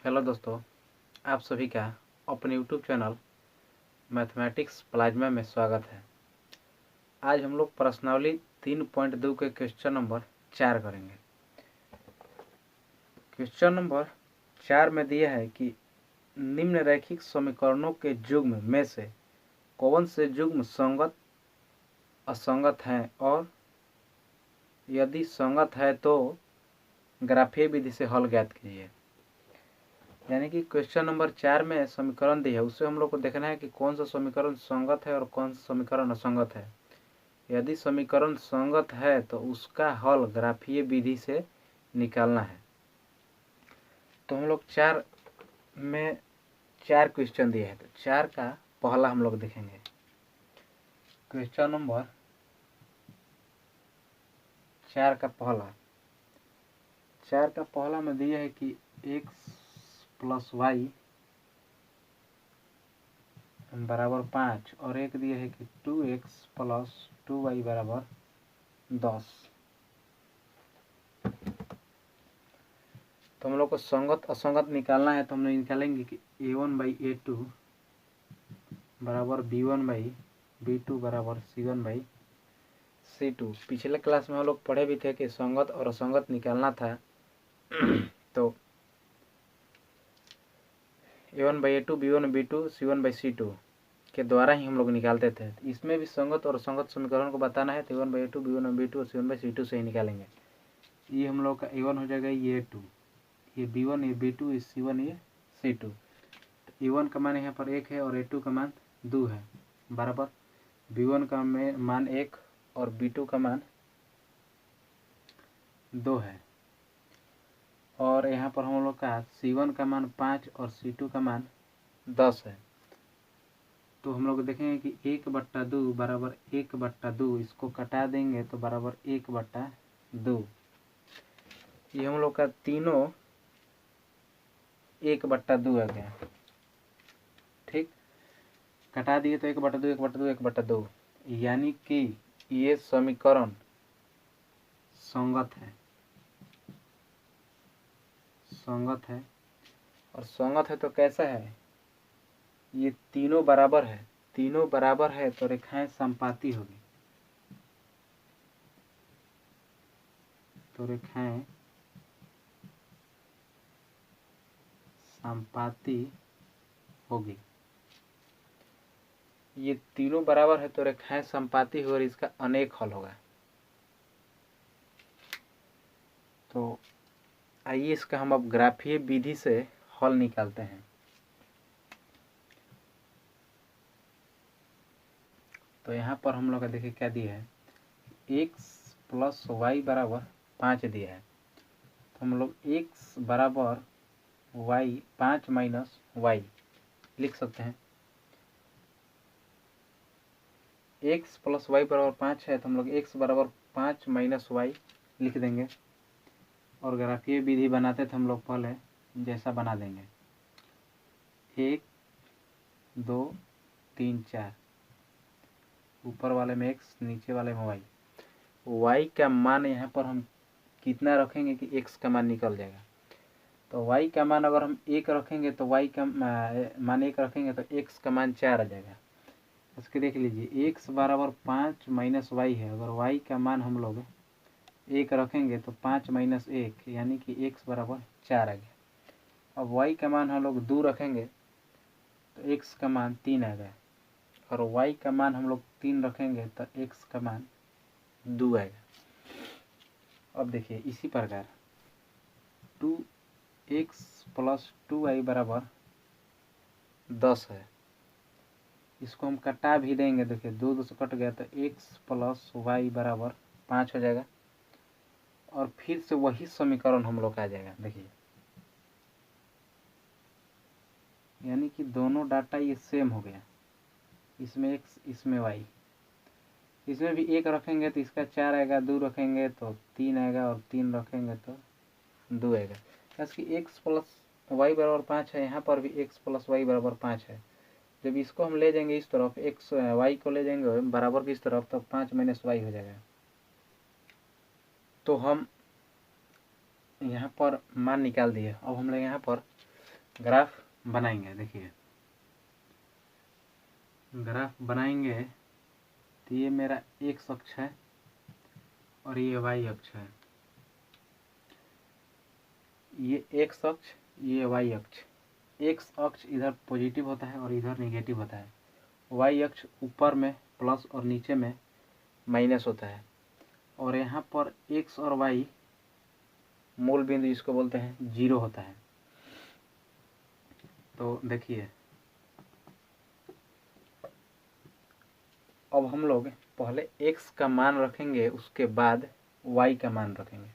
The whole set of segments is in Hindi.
हेलो दोस्तों, आप सभी का अपने यूट्यूब चैनल मैथमेटिक्स प्लाज्मा में स्वागत है। आज हम लोग प्रश्नावली 3.2 के क्वेश्चन नंबर 4 करेंगे। क्वेश्चन नंबर 4 में दिया है कि निम्न रैखिक समीकरणों के युग्म में से कौन से युग्म संगत असंगत हैं और यदि संगत है तो ग्राफीय विधि से हल ज्ञात कीजिए। यानी कि क्वेश्चन नंबर 4 में समीकरण दिया है, उससे हम लोग को देखना है कि कौन सा समीकरण संगत है और कौन सा समीकरण असंगत है। यदि समीकरण संगत है तो उसका हल ग्राफीय विधि से निकालना है। तो हम लोग 4 में 4 क्वेश्चन दिए हैं, तो 4 का पहला हम लोग देखेंगे। क्वेश्चन नंबर 4 का पहला में दिया है कि x प्लस वाई बराबर 5 और एक दिया है कि 2x प्लस 2y बराबर 10। तो हम लोग को संगत असंगत निकालना है, तो हम लोग निकालेंगे कि a1/a2 बराबर b1/b2 बराबर c1/c2। पिछले क्लास में हम लोग पढ़े भी थे कि संगत और असंगत निकालना था। तो a1/a2 b1/b2 c1/c2 के द्वारा ही हम लोग निकालते थे। इसमें भी संगत और असंगत समीकरण को बताना है, तो a1/a2 b1/b2 और c1/c2 से ही निकालेंगे। ये हम लोग का a1 हो जाएगा, ये a2, ये b1, ये b2, ये c1, ये c2। a1 का मान यहाँ पर 1 है और a2 का मान 2 है, बराबर b1 का मान 1 और b2 का मान 2 है। और यहाँ पर हम लोग का c1 का मान 5 और c2 का मान 10 है। तो हम लोग देखेंगे कि 1/2 बराबर 1/2, इसको कटा देंगे तो बराबर 1/2। ये हम लोग का तीनों 1/2 आ गया। ठीक, कटा दिए तो 1/2 1/2 1/2, यानी कि ये समीकरण संगत है। और संगत है तो कैसा है, ये तीनों बराबर है तो रेखाएं संपाती होगी। तो रेखाएं संपाती होगी। ये तीनों बराबर है तो रेखाएं संपाती होगी और इसका अनेक हल होगा। तो आइए इसका हम अब ग्राफीय विधि से हल निकालते हैं। तो यहाँ पर हम लोग का देखिए क्या दिया है, x प्लस वाई बराबर 5 दिया है। तो हम लोग x बराबर y 5 माइनस वाई लिख सकते हैं। x प्लस वाई बराबर 5 है, तो हम लोग x बराबर 5 माइनस वाई लिख देंगे। और ग्राफीय विधि बनाते थे हम लोग पहले, जैसा बना देंगे 1 2 3 4, ऊपर वाले में x नीचे वाले में y। y का मान यहाँ पर हम कितना रखेंगे कि x का मान निकल जाएगा। तो y का मान अगर हम 1 रखेंगे तो y का मान 1 रखेंगे तो x का मान 4 आ जाएगा। इसके देख लीजिए, x बराबर 5 माइनस वाई है। अगर y का मान हम लोग 1 रखेंगे तो 5 माइनस 1 यानी कि x बराबर 4 आ गया। अब y का मान हम लोग 2 रखेंगे तो x का मान 3 आ गया। और y का मान हम लोग 3 रखेंगे तो x का मान 2 आएगा। अब देखिए इसी प्रकार 2x प्लस 2y बराबर 10 है। इसको हम कटा भी देंगे, देखिए 2 से कट गया तो x प्लस वाई बराबर 5 हो जाएगा। और फिर से वही समीकरण हम लोग का आ जाएगा। देखिए यानी कि दोनों डाटा ये सेम हो गया, इसमें x इसमें y। इसमें भी 1 रखेंगे तो इसका 4 आएगा, 2 रखेंगे तो 3 आएगा और 3 रखेंगे तो 2 आएगा। इसकी x प्लस वाई बराबर 5 है, यहाँ पर भी x प्लस वाई बराबर 5 है। जब इसको हम ले जाएंगे इस तरफ, x y को ले जाएंगे बराबर की इस तरफ, तो 5 माइनस वाई हो जाएगा। तो हम यहाँ पर मान निकाल दिए। अब हम लोग यहाँ पर ग्राफ बनाएंगे। देखिए ग्राफ बनाएंगे तो ये मेरा एक्स अक्ष है और ये वाई अक्ष है। ये एक्स अक्ष, ये वाई अक्ष। एक्स अक्ष इधर पॉजिटिव होता है और इधर नेगेटिव होता है। वाई अक्ष ऊपर में प्लस और नीचे में माइनस होता है। और यहाँ पर एक्स और वाई मूल बिंदु जिसको बोलते हैं 0 होता है। तो देखिए अब हम लोग पहले x का मान रखेंगे, उसके बाद y का मान रखेंगे।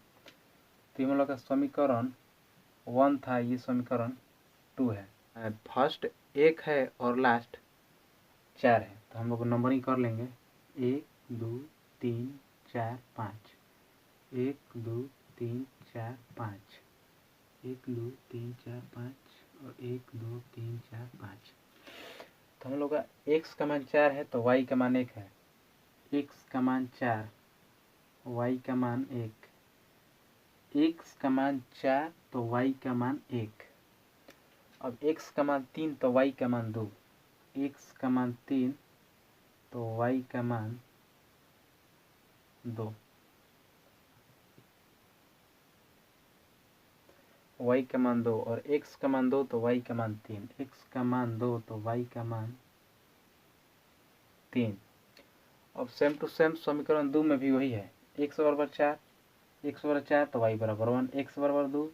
तो हम लोग का समीकरण 1 था, ये समीकरण 2 है। फर्स्ट 1 है और लास्ट 4 है। तो हम लोग नंबरिंग कर लेंगे 1 2 3 4 5, 1 2 3 4 5, 1 2 3 4 5 और 1 2 3 4 5। तो हम लोग का x का मान 4 है तो y का मान 1 है। x का मान 4, y का मान 1, x का मान 4 तो y का मान 1। अब x का मान 3 तो y का मान 2, x का मान 3 तो y का मान 2, y का मान 2 और x का मान 2 तो y का मान 3, x का मान 2 तो y का मान 3। अब सेम टू सेम समीकरण 2 में भी वही है। x बराबर 4, x बराबर 4 तो y बराबर 1, x बराबर 2,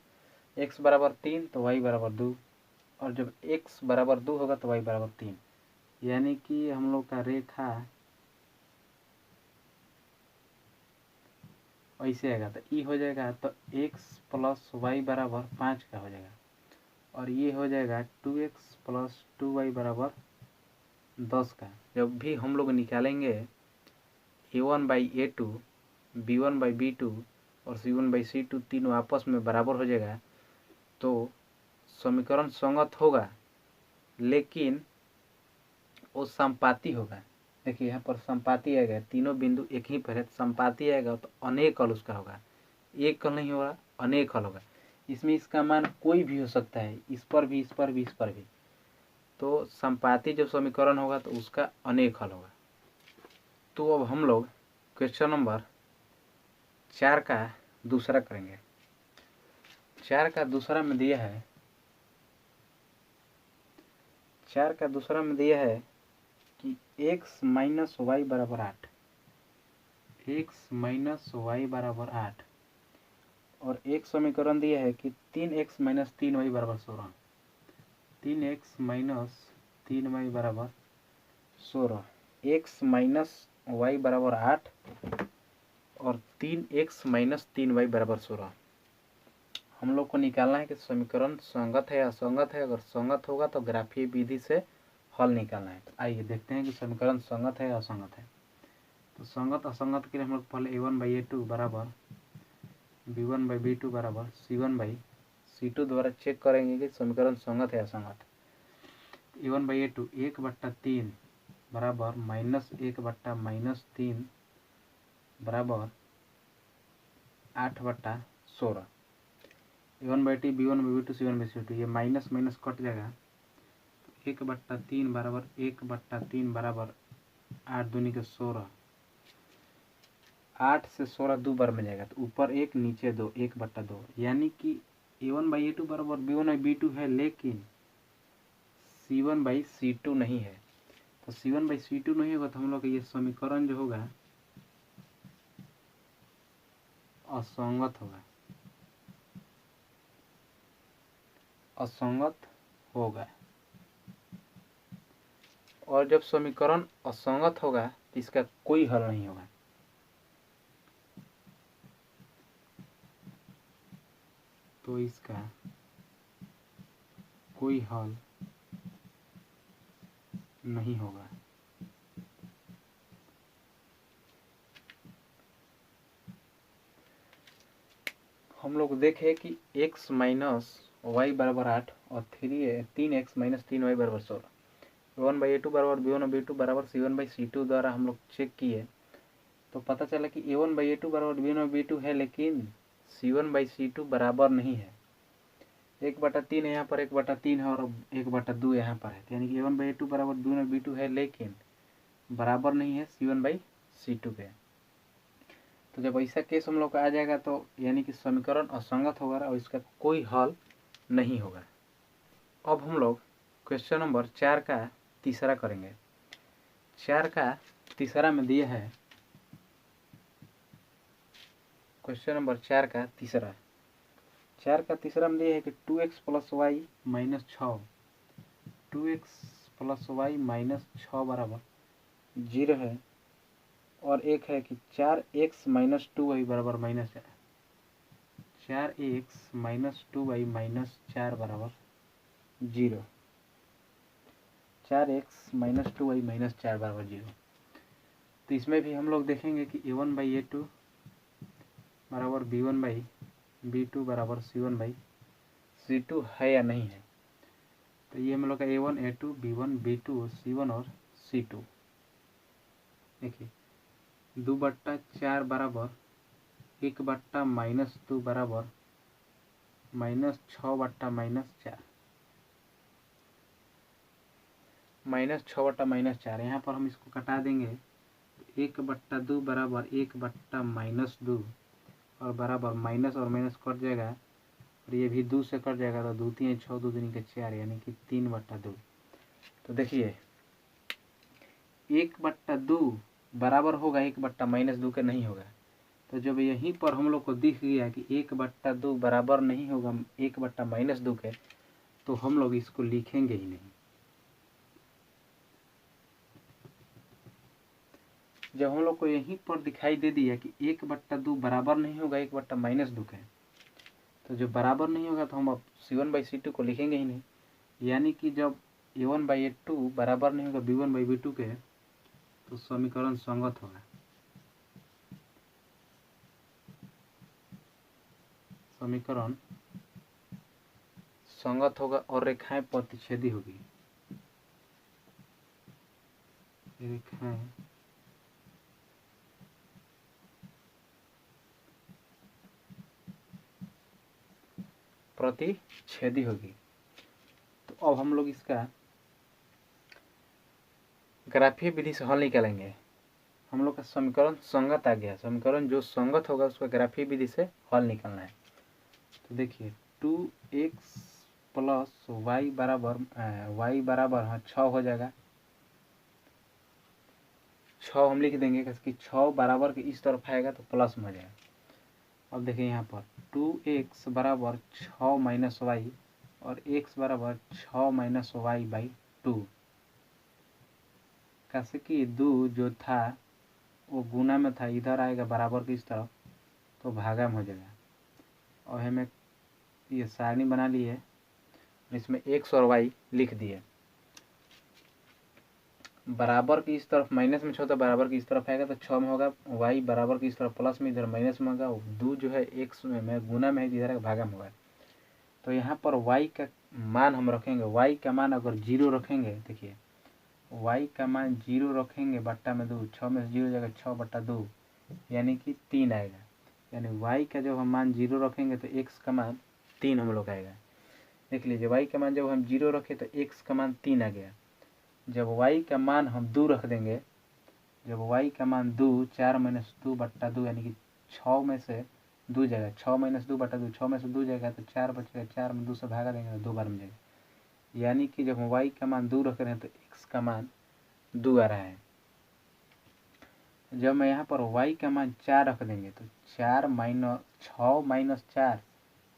x बराबर 3 तो y बराबर 2। और जब x बराबर 2 होगा तो y बराबर 3। यानी कि हम लोग का रेखा ऐसे आएगा तो ई हो जाएगा तो x प्लस वाई बराबर 5 का हो जाएगा। और ये हो जाएगा 2x प्लस 2y बराबर 10 का। जब भी हम लोग निकालेंगे a1/a2, b1/b2 और c1/c2 तीनों आपस में बराबर हो जाएगा तो समीकरण संगत होगा, लेकिन वो समपाती होगा। देखिए यहाँ पर समपाती आएगा, तीनों बिंदु एक ही पर है। समपाती आएगा तो अनेक हल उसका होगा, एक हल नहीं होगा, अनेक हल होगा। इसमें इसका मान कोई भी हो सकता है, इस पर भी, इस पर भी, इस पर भी। तो समपाती जब समीकरण होगा तो उसका अनेक हल होगा। तो अब हम लोग क्वेश्चन नंबर 4 का दूसरा करेंगे। 4 का दूसरा में दिया है, 4 का दूसरा में दिया है कि x माइनस वाई बराबर 8, x माइनस वाई बराबर 8। और एक समीकरण दिया है कि 3x माइनस 3y बराबर 16, 3x माइनस 3y बराबर 16, x माइनस वाई बराबर 8 और 3x माइनस 3y बराबर 16। हम लोग को निकालना है कि समीकरण संगत है या असंगत है। अगर संगत होगा तो ग्राफीय विधि से हल निकालना है। तो आइए देखते हैं कि समीकरण संगत है या असंगत है। तो संगत असंगत के लिए हम लोग पहले a1/a2 बराबर b1/b2 बराबर c1/c2 द्वारा चेक करेंगे कि समीकरण संगत है या असंगत। a1/a2 1/3 बराबर -1/-3 बराबर 8/16। a1/t b1/b2 c1/c2, ये माइनस माइनस कट जाएगा तो 1/3 बराबर 1/3 बराबर 8 दूनी के 16। 8 से 16 दो बार में जाएगा तो ऊपर 1 नीचे 2, 1/2। यानी कि a1/a2 बराबर b1/b2 है, लेकिन c1/c2 नहीं है। तो c1/c2 नहीं होगा तो हम लोग ये समीकरण जो होगा असंगत होगा, असंगत होगा। और जब समीकरण असंगत होगा तो इसका कोई हल नहीं होगा। तो इसका कोई हल नहीं होगा। हम लोग देखें कि x माइनस वाई बराबर 8 और 3x माइनस 3y बराबर 16, a1/a2 बराबर b1/b2 बराबर c1/c2 द्वारा हम लोग चेक किए तो पता चला कि a1/a2 बराबर b1/b2 है, लेकिन c1/c2 बराबर नहीं है। 1/3 है यहाँ पर, 1/3 है और 1/2 यहाँ पर है, यानी कि a1/a2 बराबर b1/b2 है, लेकिन बराबर नहीं है c1/c2 के। तो जब ऐसा केस हम लोग का आ जाएगा तो यानी कि समीकरण असंगत होगा और इसका कोई हल नहीं होगा। अब हम लोग क्वेश्चन नंबर 4 का तीसरा करेंगे। 4 का तीसरा में दिया है, क्वेश्चन नंबर 4 का तीसरा में दिया है कि 2x + y - 6, 2x + y - 6 बराबर 0 है, और एक है कि 4x - 2y बराबर -4, 4x - 2y - 4 बराबर 0, 4x - 2y - 4 बराबर 0। तो इसमें भी हम लोग देखेंगे कि a1/a2 बराबर b1/b2 बराबर c1/c2 है या नहीं है। तो ये हम लोग का a1, a2, b1, b2, c1 और c2। देखिए 2/4 बराबर 1/-2 बराबर -6/-4, -6/-4। यहाँ पर हम इसको कटा देंगे, 1/2 बराबर 1/-2 और बराबर माइनस और माइनस कट जाएगा, और ये भी 2 से कट जाएगा, तो 2 3 6, 2 3 4, यानी कि 3/2। तो देखिए 1/2 बराबर होगा 1/-2 के नहीं होगा। तो जब यहीं पर हम लोग को दिख गया कि 1/2 बराबर नहीं होगा 1/-2 के, तो हम लोग इसको लिखेंगे ही नहीं। जब हम लोग को यहीं पर दिखाई दे दिया कि 1/2 बराबर नहीं होगा 1/-2 के, तो जो बराबर नहीं होगा तो हम अब c1/c2 को लिखेंगे ही नहीं। यानी कि जब a1/a2 बराबर नहीं होगा b1/b2 के, तो समीकरण संगत होगा, समीकरण संगत होगा और रेखाएं प्रतिच्छेदी होगी, रेखाएं प्रतिच्छेदी होगी। तो अब हम लोग इसका ग्राफीय विधि से हल निकालेंगे। हम लोग का समीकरण संगत आ गया, समीकरण जो संगत होगा उसका ग्राफीय विधि से हल निकालना है। तो देखिए 2x + y बराबर 6 हो जाएगा, 6 हम लिख देंगे क्योंकि 6 बराबर के इस तरफ आएगा तो प्लस में हो जाएगा। अब देखिए यहाँ पर 2x बराबर 6 - y और x बराबर 6 - y/2, कैसे कि 2 जो था वो गुना में था, इधर आएगा बराबर के इस तरफ तो भागा में हो जाएगा। और हमें ये सारणी बना ली है, इसमें x और y लिख दिए। बराबर की इस तरफ माइनस में 6 तो बराबर की इस तरफ आएगा तो 6 में होगा, y बराबर की इस तरफ प्लस में, इधर माइनस में होगा, 2 जो है x में गुना में है, इधर भागा में होगा। तो यहाँ पर y का मान हम रखेंगे, y का मान अगर 0 रखेंगे, देखिए y का मान 0 रखेंगे बट्टा में 2, 6 में से 0 जाएगा 6/2, यानी कि 3 आएगा। यानी y का जब हम मान 0 रखेंगे तो x का मान 3 हम लोग आएगा। देख लीजिए y का मान जब हम 0 रखे तो x का मान 3 आ गया। जब y का मान हम 2 रख देंगे, जब y का मान 2, 4 - 2/2, यानी कि 6 में से 2 जाएगा, 6 - 2/2, 6 में से 2 जाएगा तो 4 बचेगा, 4 में 2 से भागा देंगे तो 2 बार में जाएगा। यानी कि जब हम y का मान 2 रख रहे हैं तो x का मान 2 आ रहा है। जब मैं यहाँ पर y का मान 4 रख देंगे तो 6 -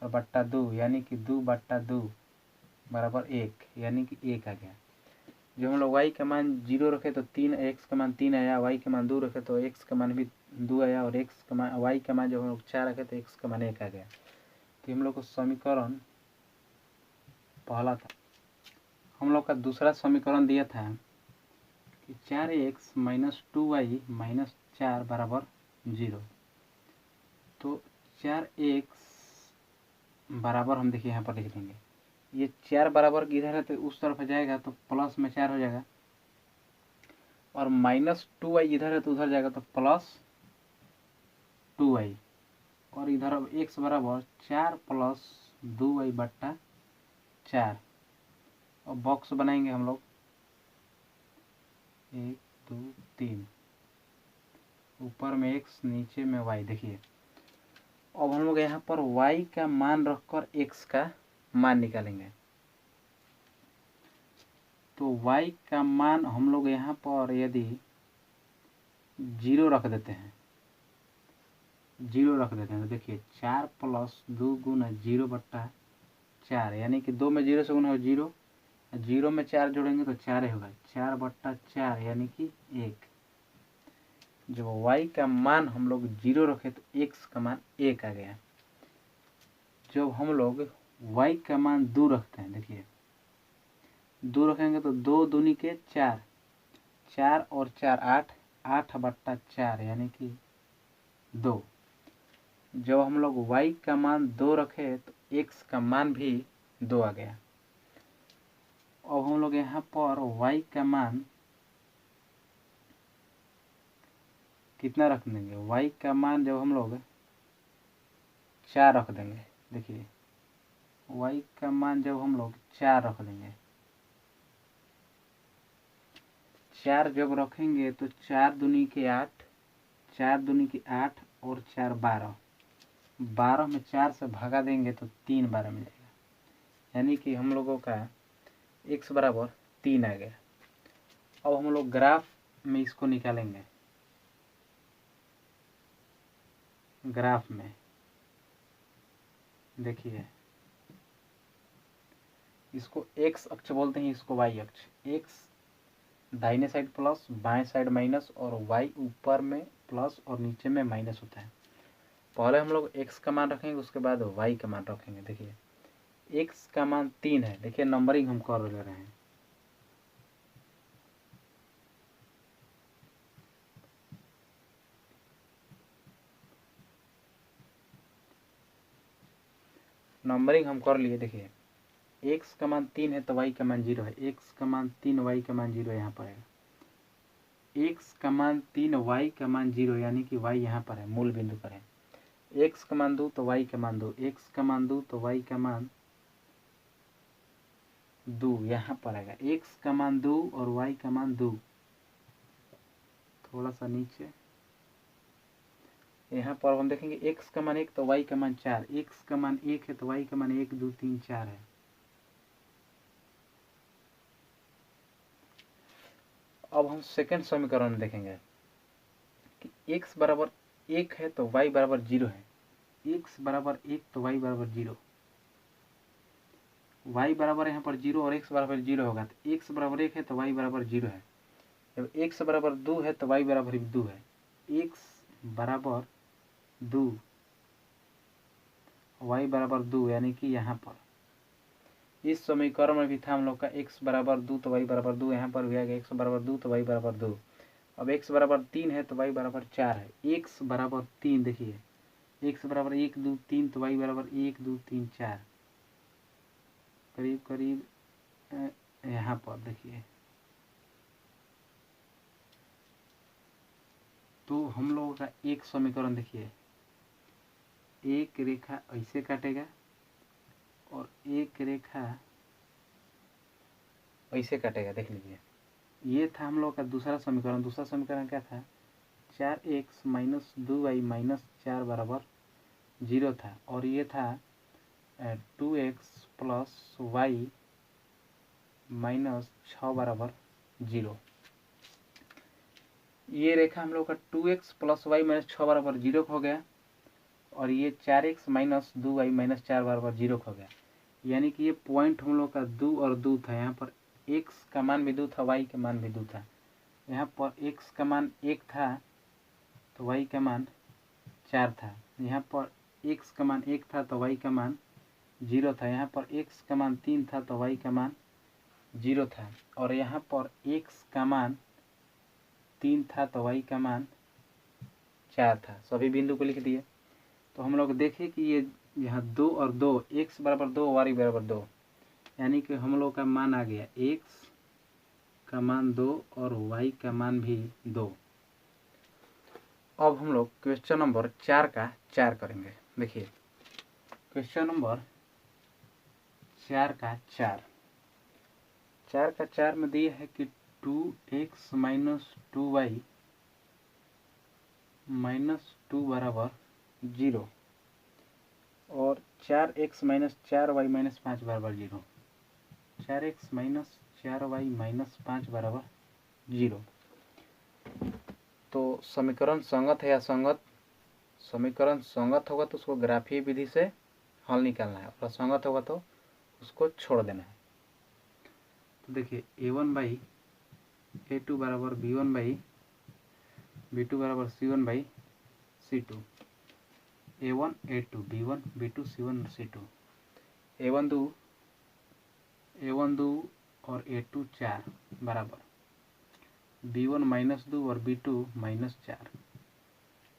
4/2, यानी कि 2/2 बराबर 1, यानी कि 1 आ गया। जब हम लोग y का मान 0 रखे तो 3, x का मान 3 आया, y का मान 2 रखे तो x का मान भी 2 आया, और x का मान y का मान जब हम लोग 4 रखे तो x का मान 1 आ गया। तो हम लोग को समीकरण पहला था। हम लोग का दूसरा समीकरण दिया था कि 4x - 2y - 4 बराबर 0। तो 4x बराबर हम देखिए यहाँ पर लिख देंगे, ये 4 बराबर की इधर है तो उस तरफ जाएगा तो प्लस में 4 हो जाएगा, और -2y इधर है तो उधर जाएगा तो +2y, और इधर अब x बराबर 4 + 2y/2 4 और बॉक्स बनाएंगे हम लोग 1 2 3, ऊपर में x नीचे में y। देखिए अब हम लोग यहाँ पर y का मान रखकर x का मान निकालेंगे। तो y का मान हम लोग यहाँ पर यदि 0 रख देते हैं, 0 रख देते हैं तो देखिए 4 + 2 गुना 0/4, यानी कि 2 में 0 से गुना हो 0, 0 में 4 जोड़ेंगे तो 4 ही होगा, 4/4 यानी कि 1। जब y का मान हम लोग 0 रखे तो x का मान 1 आ गया। जब हम लोग y का मान 2 रखते हैं, देखिए 2 रखेंगे तो 2 दूनी के 4, 4 और 4 8, 8/4 यानी कि 2। जब हम लोग y का मान 2 रखे तो x का मान भी 2 आ गया। अब हम लोग यहाँ पर y का मान कितना रख देंगे, y का मान जब हम लोग 4 रख देंगे, देखिए y का मान जब हम लोग 4 रख देंगे, 4 जब रखेंगे तो 4 दूनी के 8, 4 दूनी के 8 और 4 12, 12 में 4 से भगा देंगे तो 3 12 मिलेगा, यानी कि हम लोगों का x बराबर 3 आ गया। अब हम लोग ग्राफ में इसको निकालेंगे, ग्राफ में देखिए इसको x अक्ष बोलते हैं, इसको y अक्ष। x दाहिने साइड प्लस, बाएं साइड माइनस और y ऊपर में प्लस और नीचे में माइनस होता है। पहले हम लोग x का मान रखेंगे, उसके बाद y का मान रखेंगे। देखिए x का मान 3 है, देखिए नंबरिंग हम कर ले रहे हैं। नंबरिंग हम कर लिए। देखिए x का मान 3 है तो y का मान 0 है, x का मान 3 y का मान 0 यहाँ पर है, x का मान 3 y का मान 0 यानी कि y यहाँ पर है, मूल बिंदु पर है। x का मान 2 तो y का मान 2, x का मान 2 तो y का मान 2 यहाँ पर आएगा। x का मान 2 और y का मान 2, थोड़ा सा नीचे यहाँ पर हम देखेंगे x का मान 1 तो y का मान 4, x का मान 1 है तो y का मान 1 2 3 4 है। अब हम सेकंड समीकरण में देखेंगे कि x बराबर 1 है तो y बराबर 0 है, x बराबर 1 तो y बराबर 0, y बराबर यहाँ पर 0 और x बराबर 0 होगा तो x बराबर 1 है तो y बराबर 0 है। जब x बराबर 2 है तो y बराबर 2 है, x बराबर 2 y बराबर 2 यानी कि यहाँ पर इस समीकरण में भी था हम लोग का x बराबर 2 तो y बराबर 2, यहाँ पर भी आ गया x बराबर 2 तो y बराबर 2। अब x बराबर 3 है तो y बराबर 4 है, x बराबर 3, देखिए x बराबर 1 2 3 तो y बराबर 1 2 3 4, करीब करीब यहाँ पर देखिए। तो हम लोगों का एक समीकरण देखिए, एक रेखा ऐसे काटेगा और एक रेखा ऐसे काटेगा, देख लीजिए। ये था हम लोग का दूसरा समीकरण। दूसरा समीकरण क्या था, 4x माइनस 2y - 4 बराबर 0 था, और ये था 2x प्लस y माइनस 6 बराबर 0। ये रेखा हम लोग का 2x प्लस y माइनस 6 बराबर 0 हो गया, और ये 4x माइनस 2y माइनस 4 बराबर 0 हो गया। यानी कि ये पॉइंट हम लोग का 2 और 2 था। यहाँ पर x का मान भी 2 था, y का मान भी 2 था। यहाँ पर x का मान 1 था तो y का मान 4 था। यहाँ पर x का मान 1 था तो y का मान 0 था। यहाँ पर x का मान 3 था तो y का मान 0 था। और यहाँ पर x का मान 3 था तो y का मान 4 था। सभी बिंदु को लिख दिए। तो हम लोग देखें कि ये यहाँ 2 और 2, x बराबर 2 y बराबर 2, यानी कि हम लोग का मान आ गया x का मान 2 और y का मान भी 2। अब हम लोग क्वेश्चन नंबर 4 का 4 करेंगे। देखिए क्वेश्चन नंबर 4 का 4, 4 का 4 में दिया है कि 2x माइनस 2y माइनस 2 बराबर 0 और 4x माइनस 4y माइनस 5 बराबर 0, 4x माइनस 4y माइनस 5 बराबर 0। तो समीकरण संगत है या असंगत? समीकरण संगत होगा तो उसको ग्राफीय विधि से हल निकालना है और असंगत होगा तो उसको छोड़ देना है। तो देखिए a1 बाई a2 बराबर b1 बाई b2 बराबर c1 by c2, a1 a2 b1 b2 c1 c2, a1 2 और a2 4 बराबर b1 माइनस 2 और b2 माइनस 4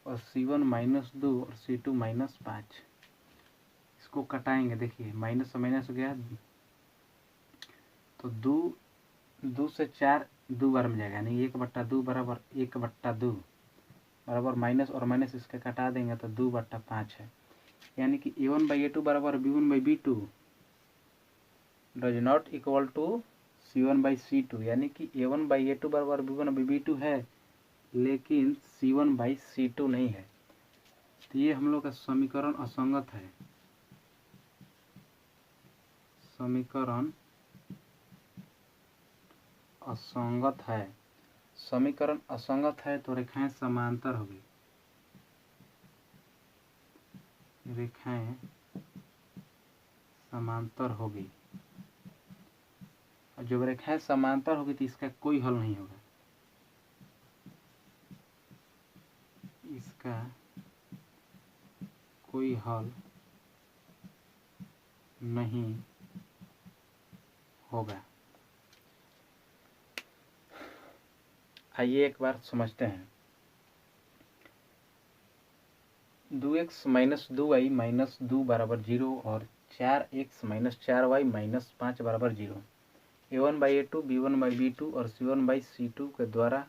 और c1 माइनस 2 और c2 माइनस 5। इसको कटाएंगे, देखिए माइनस से माइनस गया तो 2 से 4 2 बार में जाएगा, यानी 1/2 बराबर 1/2 बराबर माइनस और माइनस इसके कटा देंगे तो 2/5 है। यानी कि a1 बाई a2 बराबर b1 by b2 does not equal to c1 by c2, यानी कि a1 बाई a2 बराबर b1 बाई b2 है लेकिन c1 बाई c2 नहीं है। तो ये हम लोग का समीकरण असंगत है। समीकरण असंगत है। समीकरण असंगत है तो रेखाएं समांतर होगी। रेखाएं समांतर होगी और जब रेखाएं समांतर होगी तो इसका कोई हल नहीं होगा। इसका कोई हल नहीं होगा। आइए एक बार समझते हैं। 2x माइनस 2y माइनस 2 बराबर 0 और 4x माइनस 4y माइनस 5 बराबर 0। a1 by a2 b1 by b2 और c1 बाई c2 के द्वारा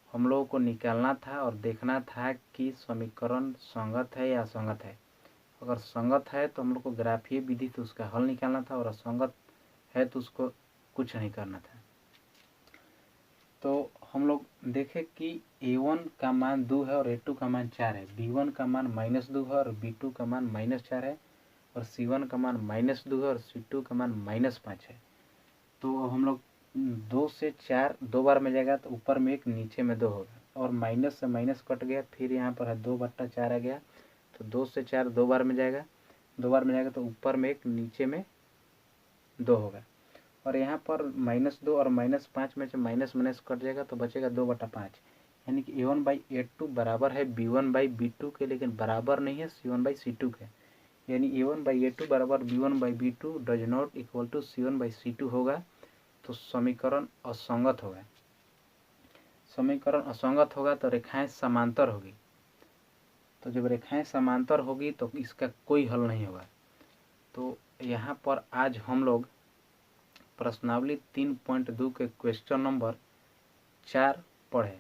हम लोगों को निकालना था और देखना था कि समीकरण संगत है या असंगत है। अगर संगत है तो हम लोग को ग्राफीय विधि से उसका हल निकालना था और असंगत है तो उसको कुछ नहीं करना था। तो हम लोग देखें कि a1 का मान 2 है और a2 का मान 4 है, b1 का मान -2 है और b2 का मान -4 है और c1 का मान -2 है और c2 का मान -5 है। तो हम लोग 2 से 4 2 बार में जाएगा तो ऊपर में 1 नीचे में 2 होगा और माइनस से माइनस कट गया, फिर यहाँ पर है 2/4 आ गया तो 2 से 4 2 बार में जाएगा, 2 बार में जाएगा तो ऊपर में 1 नीचे में 2 होगा और यहाँ पर -2 और -5 में से माइनस माइनस कट जाएगा तो बचेगा 2/5। यानी कि a1 बाई a2 बराबर है b1 बाई b2 के, लेकिन बराबर नहीं है c1 बाई c2 के। यानी a1 बाई a2 बराबर b1 by b2 does not equal to c1 by c2 होगा। तो समीकरण असंगत होगा। समीकरण असंगत होगा तो रेखाएं समांतर होगी। तो जब रेखाएं समांतर होगी तो इसका कोई हल नहीं होगा। तो यहाँ पर आज हम लोग प्रश्नावली 3.2 के क्वेश्चन नंबर 4 पढ़े।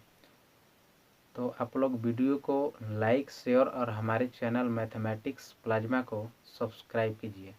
तो आप लोग वीडियो को लाइक शेयर और हमारे चैनल मैथमेटिक्स प्लाज्मा को सब्सक्राइब कीजिए।